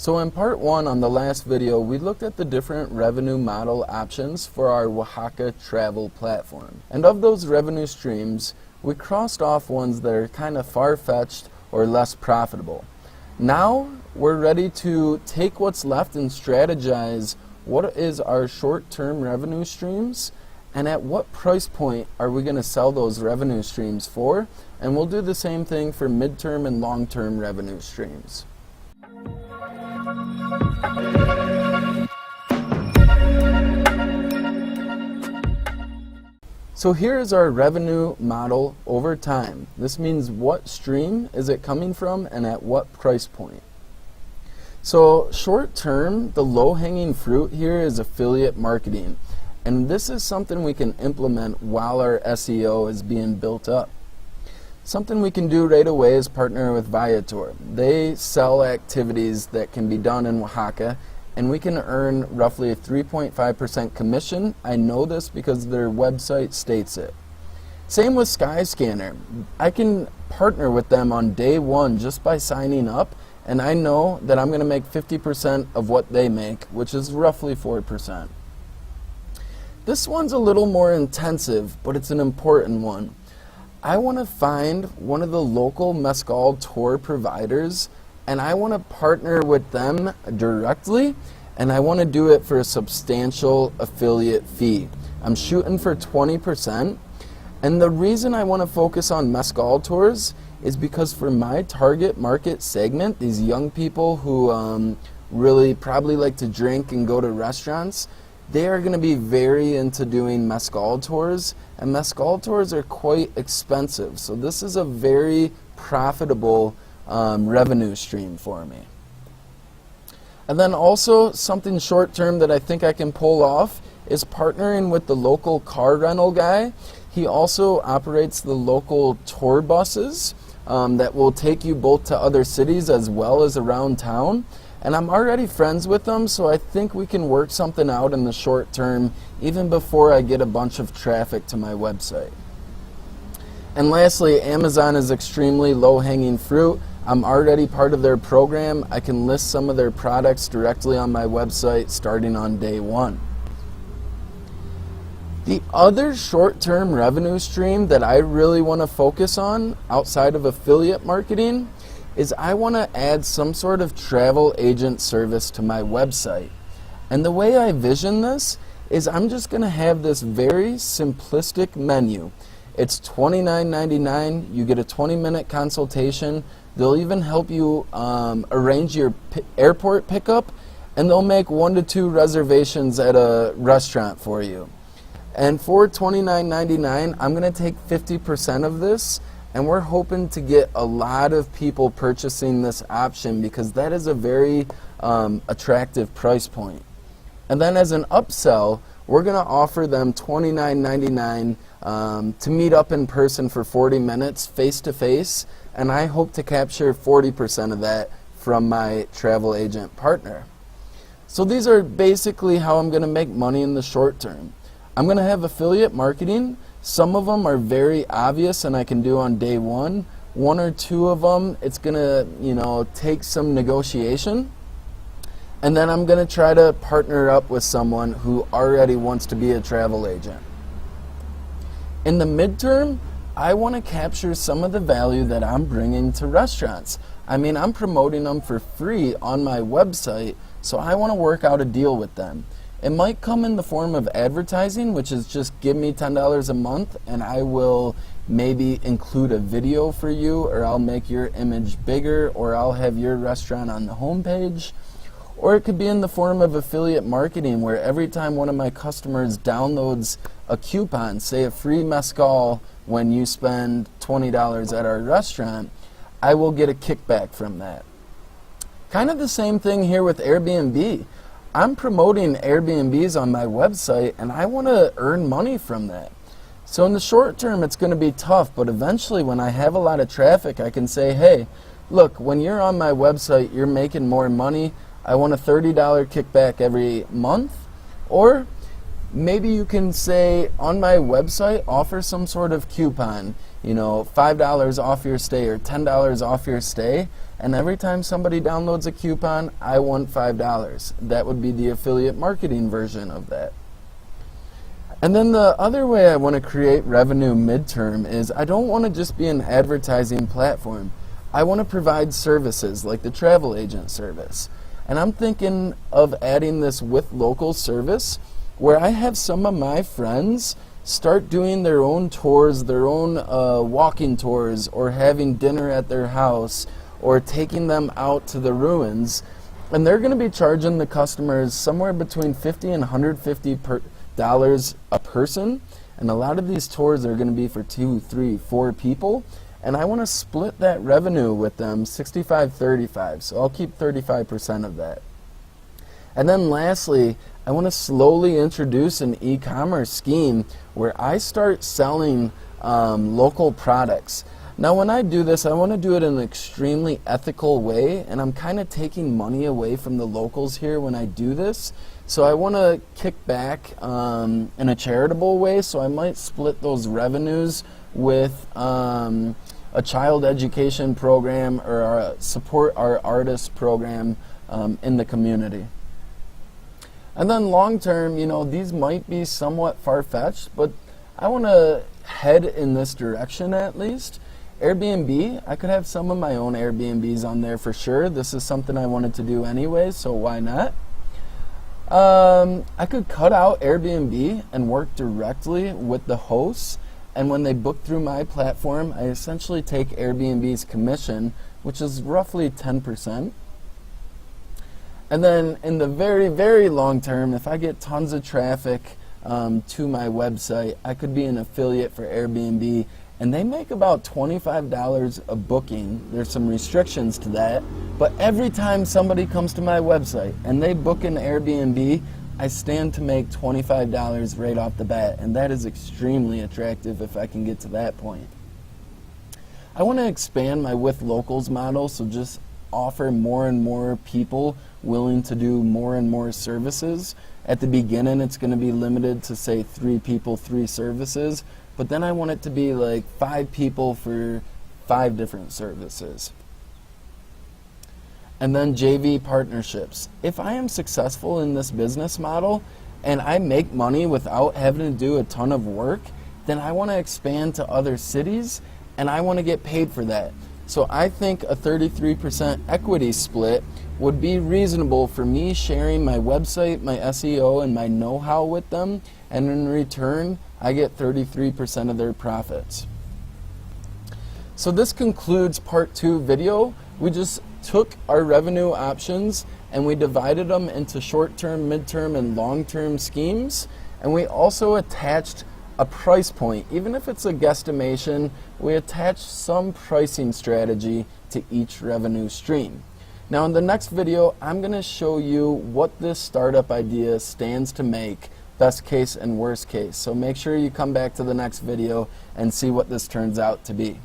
So in part one on the last video, we looked at the different revenue model options for our Oaxaca travel platform. And of those revenue streams, we crossed off ones that are kind of far-fetched or less profitable. Now we're ready to take what's left and strategize what is our short-term revenue streams and at what price point are we going to sell those revenue streams for, and we'll do the same thing for midterm and long-term revenue streams. So here is our revenue model over time. This means what stream is it coming from and at what price point. So short term, the low-hanging fruit here is affiliate marketing. And this is something we can implement while our SEO is being built up. Something we can do right away is partner with Viator. They sell activities that can be done in Oaxaca, and we can earn roughly a 3.5% commission. I know this because their website states it. Same with Skyscanner. I can partner with them on day one just by signing up, and I know that I'm going to make 50% of what they make, which is roughly 4%. This one's a little more intensive, but it's an important one. I want to find one of the local mezcal tour providers, and I want to partner with them directly, and I want to do it for a substantial affiliate fee. I'm shooting for 20%, and the reason I want to focus on mezcal tours is because for my target market segment, these young people who really probably like to drink and go to restaurants, they are going to be very into doing mezcal tours, and mezcal tours are quite expensive. So this is a very profitable revenue stream for me. And then also something short term that I think I can pull off is partnering with the local car rental guy. He also operates the local tour buses that will take you both to other cities as well as around town. And I'm already friends with them, so I think we can work something out in the short term even before I get a bunch of traffic to my website. And lastly, Amazon is extremely low-hanging fruit. I'm already part of their program. I can list some of their products directly on my website starting on day one. The other short-term revenue stream that I really want to focus on outside of affiliate marketing is I want to add some sort of travel agent service to my website. And the way I vision this is I'm just going to have this very simplistic menu. It's $29.99. You get a 20-minute consultation. They'll even help you arrange your airport pickup, and they'll make 1 to 2 reservations at a restaurant for you. And for $29.99, I'm going to take 50% of this, and we're hoping to get a lot of people purchasing this option because that is a very attractive price point. And then as an upsell, we're going to offer them $29.99 to meet up in person for 40 minutes face-to-face, and I hope to capture 40% of that from my travel agent partner. So these are basically how I'm going to make money in the short term. I'm going to have affiliate marketing. Some of them are very obvious and I can do on day one. 1 or 2 of them, it's going to, take some negotiation. And then I'm going to try to partner up with someone who already wants to be a travel agent. In the midterm, I want to capture some of the value that I'm bringing to restaurants. I mean, I'm promoting them for free on my website, so I want to work out a deal with them. It might come in the form of advertising, which is just give me $10 a month and I will maybe include a video for you, or I'll make your image bigger, or I'll have your restaurant on the homepage. Or it could be in the form of affiliate marketing, where every time one of my customers downloads a coupon, say a free mezcal when you spend $20 at our restaurant, I will get a kickback from that. Kind of the same thing here with Airbnb. I'm promoting Airbnbs on my website and I want to earn money from that. So in the short term it's going to be tough, but eventually when I have a lot of traffic I can say, hey, look, when you're on my website you're making more money. I want a $30 kickback every month. Or maybe you can say on my website offer some sort of coupon. $5 off your stay or $10 off your stay, and every time somebody downloads a coupon, I want $5. That would be the affiliate marketing version of that. And then the other way I want to create revenue midterm is I don't want to just be an advertising platform. I want to provide services like the travel agent service. And I'm thinking of adding this with local service where I have some of my friends start doing their own tours, their own walking tours, or having dinner at their house, or taking them out to the ruins. And they're going to be charging the customers somewhere between $50 and $150 a person. And a lot of these tours are going to be for 2, 3, 4 people. And I want to split that revenue with them 65-35. So I'll keep 35% of that. And then lastly, I want to slowly introduce an e-commerce scheme where I start selling local products. Now when I do this, I want to do it in an extremely ethical way, and I'm kind of taking money away from the locals here when I do this. So I want to kick back in a charitable way, so I might split those revenues with a child education program or support our artist program in the community. And then long term, these might be somewhat far-fetched, but I want to head in this direction at least. Airbnb, I could have some of my own Airbnbs on there for sure. This is something I wanted to do anyway, so why not? I could cut out Airbnb and work directly with the hosts, and when they book through my platform, I essentially take Airbnb's commission, which is roughly 10%. And then in the very, very long term, if I get tons of traffic to my website, I could be an affiliate for Airbnb, and they make about $25 a booking. There's some restrictions to that, but every time somebody comes to my website and they book an Airbnb, I stand to make $25 right off the bat, and that is extremely attractive if I can get to that point. I want to expand my with locals model, so just offer more and more people willing to do more and more services. At the beginning, it's going to be limited to say 3 people, 3 services, but then I want it to be like 5 people for 5 different services. And then JV partnerships. If I am successful in this business model and I make money without having to do a ton of work, then I want to expand to other cities and I want to get paid for that. So I think a 33% equity split would be reasonable for me sharing my website, my SEO, and my know-how with them, and in return, I get 33% of their profits. So this concludes part 2 video. We just took our revenue options and we divided them into short-term, mid-term, and long-term schemes, and we also attached a price point. Even if it's a guesstimation, we attach some pricing strategy to each revenue stream. Now in the next video, I'm going to show you what this startup idea stands to make, best case and worst case. So make sure you come back to the next video and see what this turns out to be.